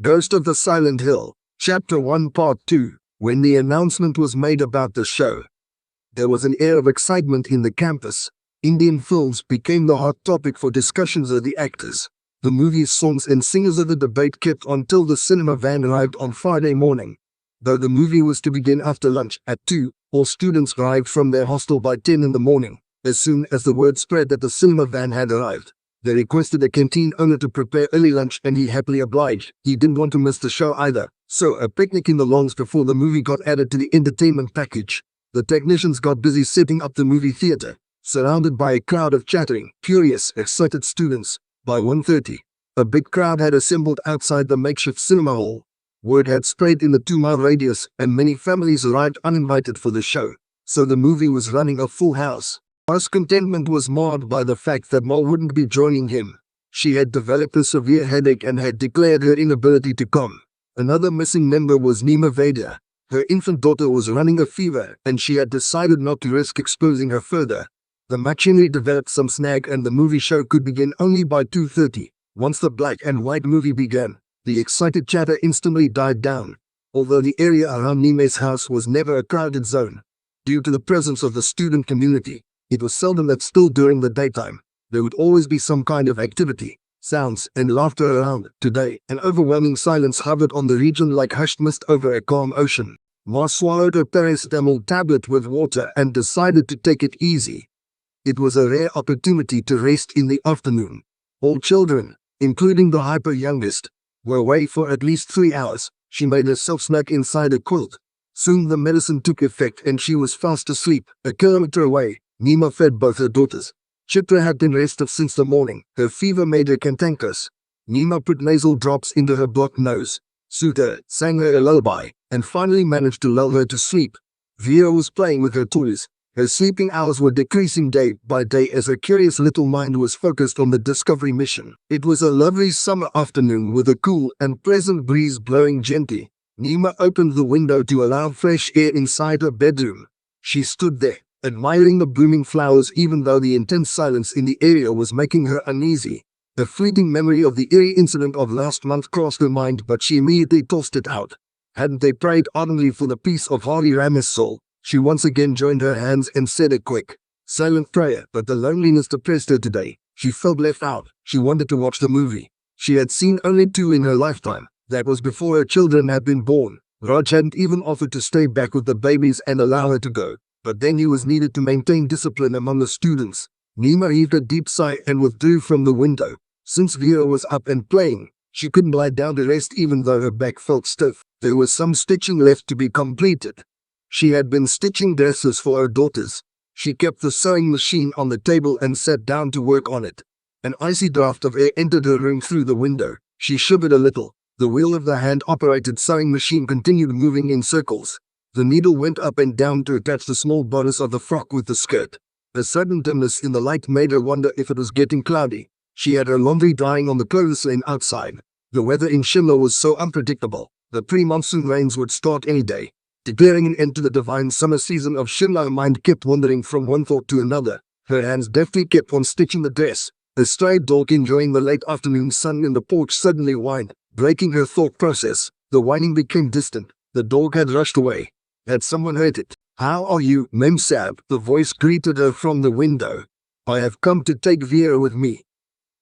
Ghost of the Silent Hill, Chapter 1 Part 2. When the announcement was made about the show, there was an air of excitement in the campus. Indian films became the hot topic for discussions of the actors, the movies, songs and singers of the debate kept on till the cinema van arrived on Friday morning. Though the movie was to begin after lunch at 2, all students arrived from their hostel by 10 in the morning. As soon as the word spread that the cinema van had arrived, they requested the canteen owner to prepare early lunch and he happily obliged. He didn't want to miss the show either, so a picnic in the lawns before the movie got added to the entertainment package. The technicians got busy setting up the movie theater, surrounded by a crowd of chattering, curious, excited students. By 1:30, a big crowd had assembled outside the makeshift cinema hall. Word had spread in the 2-mile radius and many families arrived uninvited for the show, so the movie was running a full house. Mar's contentment was marred by the fact that Ma wouldn't be joining him. She had developed a severe headache and had declared her inability to come. Another missing member was Nima Vaidya. Her infant daughter was running a fever and she had decided not to risk exposing her further. The machinery developed some snag and the movie show could begin only by 2:30. Once the black and white movie began, the excited chatter instantly died down. Although the area around Nime's house was never a crowded zone, due to the presence of the student community, it was seldom that still during the daytime, there would always be some kind of activity, sounds and laughter around. Today, an overwhelming silence hovered on the region like hushed mist over a calm ocean. Ma swallowed her paracetamol tablet with water and decided to take it easy. It was a rare opportunity to rest in the afternoon. All children, including the hyper youngest, were away for at least 3 hours. She made herself snug inside a quilt. Soon the medicine took effect and she was fast asleep. A kilometer away, Nima fed both her daughters. Chitra had been restive since the morning. Her fever made her cantankerous. Nima put nasal drops into her blocked nose, soothed her, sang her a lullaby, and finally managed to lull her to sleep. Vera was playing with her toys. Her sleeping hours were decreasing day by day as her curious little mind was focused on the discovery mission. It was a lovely summer afternoon with a cool and pleasant breeze blowing gently. Nima opened the window to allow fresh air inside her bedroom. She stood there, admiring the blooming flowers even though the intense silence in the area was making her uneasy. A fleeting memory of the eerie incident of last month crossed her mind but she immediately tossed it out. Hadn't they prayed ardently for the peace of Hari Ram's soul? She once again joined her hands and said a quick, silent prayer, but the loneliness depressed her today. She felt left out. She wanted to watch the movie. She had seen only 2 in her lifetime. That was before her children had been born. Raj hadn't even offered to stay back with the babies and allow her to go, but then he was needed to maintain discipline among the students. Nima heaved a deep sigh and withdrew from the window. Since Vera was up and playing, she couldn't lie down to rest even though her back felt stiff. There was some stitching left to be completed. She had been stitching dresses for her daughters. She kept the sewing machine on the table and sat down to work on it. An icy draft of air entered her room through the window. She shivered a little. The wheel of the hand-operated sewing machine continued moving in circles. The needle went up and down to attach the small bodice of the frock with the skirt. A sudden dimness in the light made her wonder if it was getting cloudy. She had her laundry drying on the clothesline outside. The weather in Shimla was so unpredictable. The pre-monsoon rains would start any day, declaring an end to the divine summer season of Shimla. Her mind kept wandering from one thought to another. Her hands deftly kept on stitching the dress. A stray dog enjoying the late afternoon sun in the porch suddenly whined, breaking her thought process. The whining became distant. The dog had rushed away. Had someone heard it? "How are you, Mem Sab?" The voice greeted her from the window. "I have come to take Vera with me."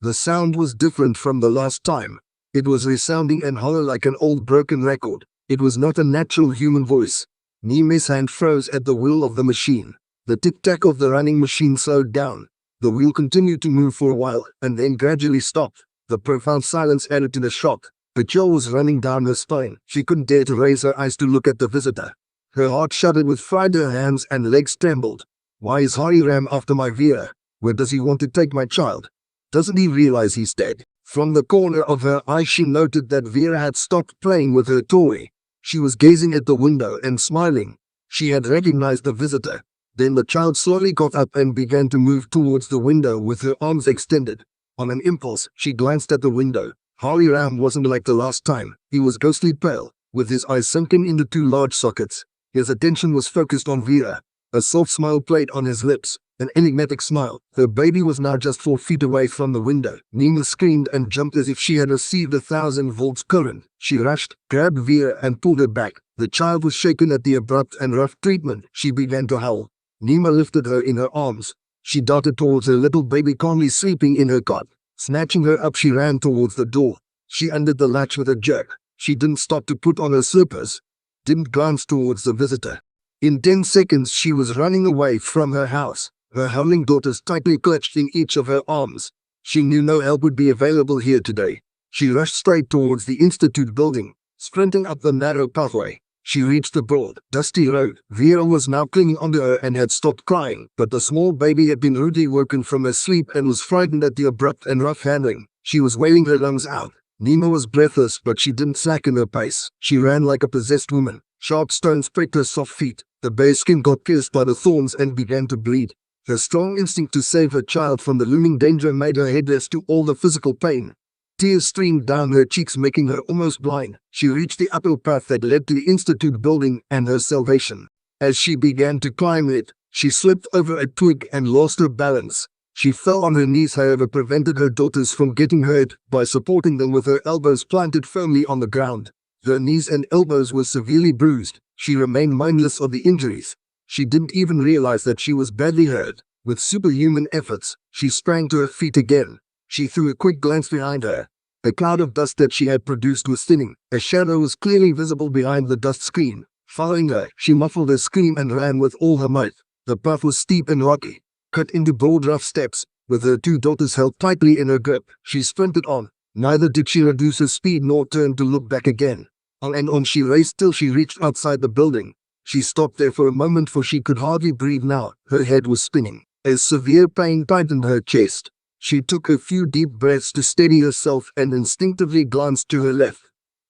The sound was different from the last time. It was resounding and hollow like an old broken record. It was not a natural human voice. Nime's hand froze at the wheel of the machine. The tic-tac of the running machine slowed down. The wheel continued to move for a while, and then gradually stopped. The profound silence added to the shock. A chill was running down her spine. She couldn't dare to raise her eyes to look at the visitor. Her heart shuddered with fright, her hands and legs trembled. Why is Hari Ram after my Vera? Where does he want to take my child? Doesn't he realize he's dead? From the corner of her eye she noted that Vera had stopped playing with her toy. She was gazing at the window and smiling. She had recognized the visitor. Then the child slowly got up and began to move towards the window with her arms extended. On an impulse, she glanced at the window. Hari Ram wasn't like the last time. He was ghostly pale, with his eyes sunken into 2 large sockets. His attention was focused on Vera. A soft smile played on his lips. an enigmatic smile. Her baby was now just 4 feet away from the window. Nima screamed and jumped as if she had received a 1,000 volts current. She rushed, grabbed Vera and pulled her back. The child was shaken at the abrupt and rough treatment. She began to howl. Nima lifted her in her arms. She darted towards her little baby calmly sleeping in her cot. Snatching her up, she ran towards the door. She undid the latch with a jerk. She didn't stop to put on her slippers. Didn't glance towards the visitor. In 10 seconds she was running away from her house, her howling daughters tightly clutched in each of her arms. She knew no help would be available here today. She rushed straight towards the Institute building, sprinting up the narrow pathway. She reached the broad, dusty road. Vera was now clinging onto her and had stopped crying, but the small baby had been rudely woken from her sleep and was frightened at the abrupt and rough handling. She was wailing her lungs out. Nima was breathless, but she didn't slacken her pace. She ran like a possessed woman. Sharp stones pricked her soft feet. The bare skin got pierced by the thorns and began to bleed. Her strong instinct to save her child from the looming danger made her heedless to all the physical pain. Tears streamed down her cheeks, making her almost blind. She reached the uphill path that led to the Institute building and her salvation. As she began to climb it, she slipped over a twig and lost her balance. She fell on her knees, however, prevented her daughters from getting hurt by supporting them with her elbows planted firmly on the ground. Her knees and elbows were severely bruised. She remained mindless of the injuries. She didn't even realize that she was badly hurt. With superhuman efforts, she sprang to her feet again. She threw a quick glance behind her. The cloud of dust that she had produced was thinning. A shadow was clearly visible behind the dust screen. Following her, she muffled her scream and ran with all her might. The path was steep and rocky, cut into broad rough steps. With her 2 daughters held tightly in her grip, she sprinted on. Neither did she reduce her speed nor turn to look back again. On and on she raced till she reached outside the building. She stopped there for a moment, for she could hardly breathe now. Her head was spinning. A severe pain tightened her chest. She took a few deep breaths to steady herself and instinctively glanced to her left.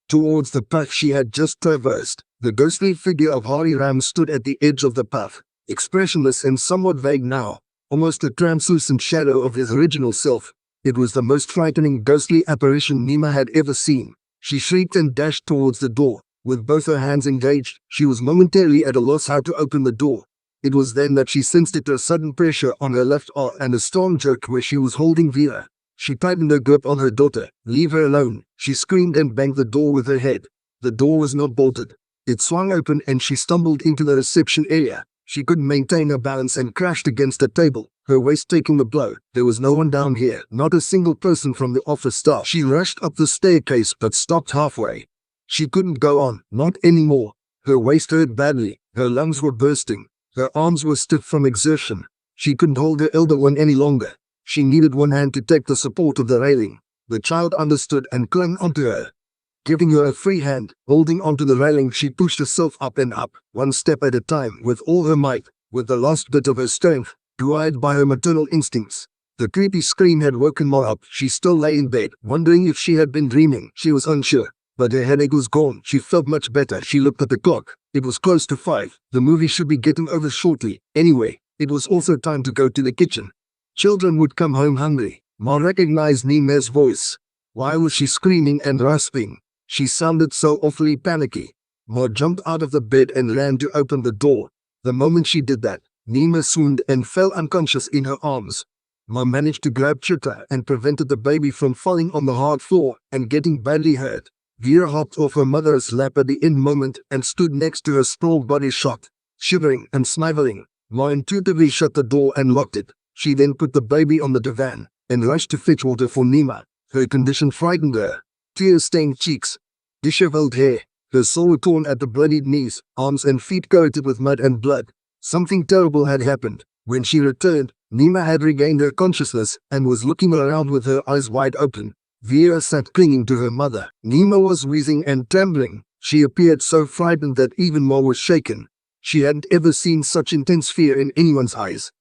Towards the path she had just traversed, the ghostly figure of Hari Ram stood at the edge of the path, expressionless and somewhat vague now, almost a translucent shadow of his original self. It was the most frightening ghostly apparition Nima had ever seen. She shrieked and dashed towards the door. With both her hands engaged, she was momentarily at a loss how to open the door. It was then that she sensed a sudden pressure on her left arm and a strong jerk where she was holding Vera. She tightened her grip on her daughter. "Leave her alone," she screamed and banged the door with her head. The door was not bolted. It swung open and she stumbled into the reception area. She couldn't maintain her balance and crashed against a table, her waist taking the blow. There was no one down here, not a single person from the office staff. She rushed up the staircase but stopped halfway. She couldn't go on, not anymore. Her waist hurt badly, her lungs were bursting, her arms were stiff from exertion. She couldn't hold her elder one any longer. She needed one hand to take the support of the railing. The child understood and clung onto her. Giving her a free hand, holding onto the railing, she pushed herself up and up, one step at a time, with all her might, with the last bit of her strength, guided by her maternal instincts. The creepy scream had woken Ma up. She still lay in bed, wondering if she had been dreaming. She was unsure, but her headache was gone. She felt much better. She looked at the clock. It was close to 5. The movie should be getting over shortly. Anyway, it was also time to go to the kitchen. Children would come home hungry. Ma recognized Nima's voice. Why was she screaming and rasping? She sounded so awfully panicky. Ma jumped out of the bed and ran to open the door. The moment she did that, Nima swooned and fell unconscious in her arms. Ma managed to grab Chitra and prevented the baby from falling on the hard floor and getting badly hurt. Vera hopped off her mother's lap at the end moment and stood next to her sprawled body, shocked, shivering and sniveling. Ma intuitively shut the door and locked it. She then put the baby on the divan and rushed to fetch water for Nima. Her condition frightened her. Tear-stained cheeks, disheveled hair, her soul torn at the bloodied knees, arms and feet coated with mud and blood. Something terrible had happened. When she returned, Nima had regained her consciousness and was looking around with her eyes wide open. Vera sat clinging to her mother. Nima was wheezing and trembling. She appeared so frightened that even Ma was shaken. She hadn't ever seen such intense fear in anyone's eyes.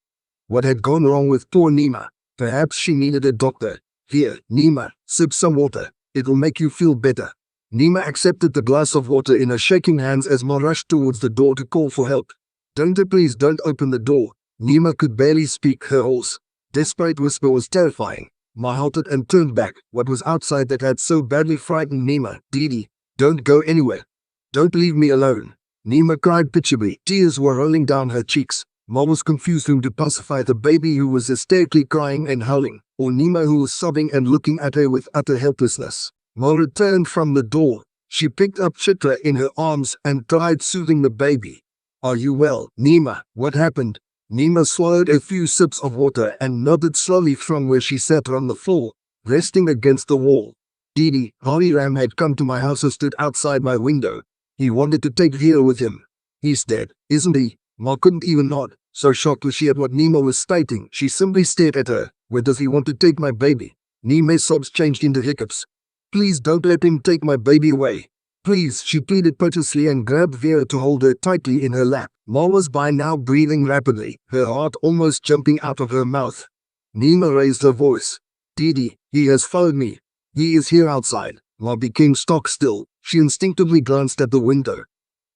What had gone wrong with poor Nima? Perhaps she needed a doctor. "Here, Nima, sip some water. It'll make you feel better." Nima accepted the glass of water in her shaking hands as Ma rushed towards the door to call for help. Please don't open the door." Nima could barely speak. Her hoarse, desperate whisper was terrifying. Ma halted and turned back. What was outside that had so badly frightened Nima? "Didi, don't go anywhere. Don't leave me alone." Nima cried pitiably. Tears were rolling down her cheeks. Ma was confused whom to pacify, the baby who was hysterically crying and howling, or Nima who was sobbing and looking at her with utter helplessness. Ma returned from the door. She picked up Chitra in her arms and tried soothing the baby. "Are you well, Nima? What happened?" Nima swallowed a few sips of water and nodded slowly from where she sat on the floor, resting against the wall. "Didi, Hari Ram had come to my house and stood outside my window. He wanted to take Ria with him. He's dead, isn't he?" Ma couldn't even nod. So shocked was she at what Nima was stating, she simply stared at her. "Where does he want to take my baby?" Nima's sobs changed into hiccups. "Please don't let him take my baby away. Please," she pleaded piteously and grabbed Vera to hold her tightly in her lap. Ma was by now breathing rapidly, her heart almost jumping out of her mouth. Nima raised her voice. "Didi, he has followed me. He is here outside." Ma became stock still. She instinctively glanced at the window.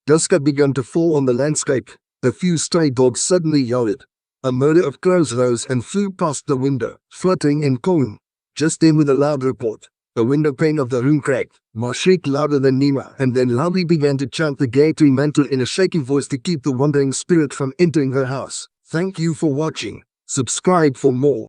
Dusk had begun to fall on the landscape. The few stray dogs suddenly yelled. A murder of crows rose and flew past the window, fluttering and cawing. Just then, with a loud report, the window pane of the room cracked. Ma shrieked louder than Nima and then loudly began to chant the Gayatri mantra in a shaky voice to keep the wandering spirit from entering her house. Thank you for watching. Subscribe for more.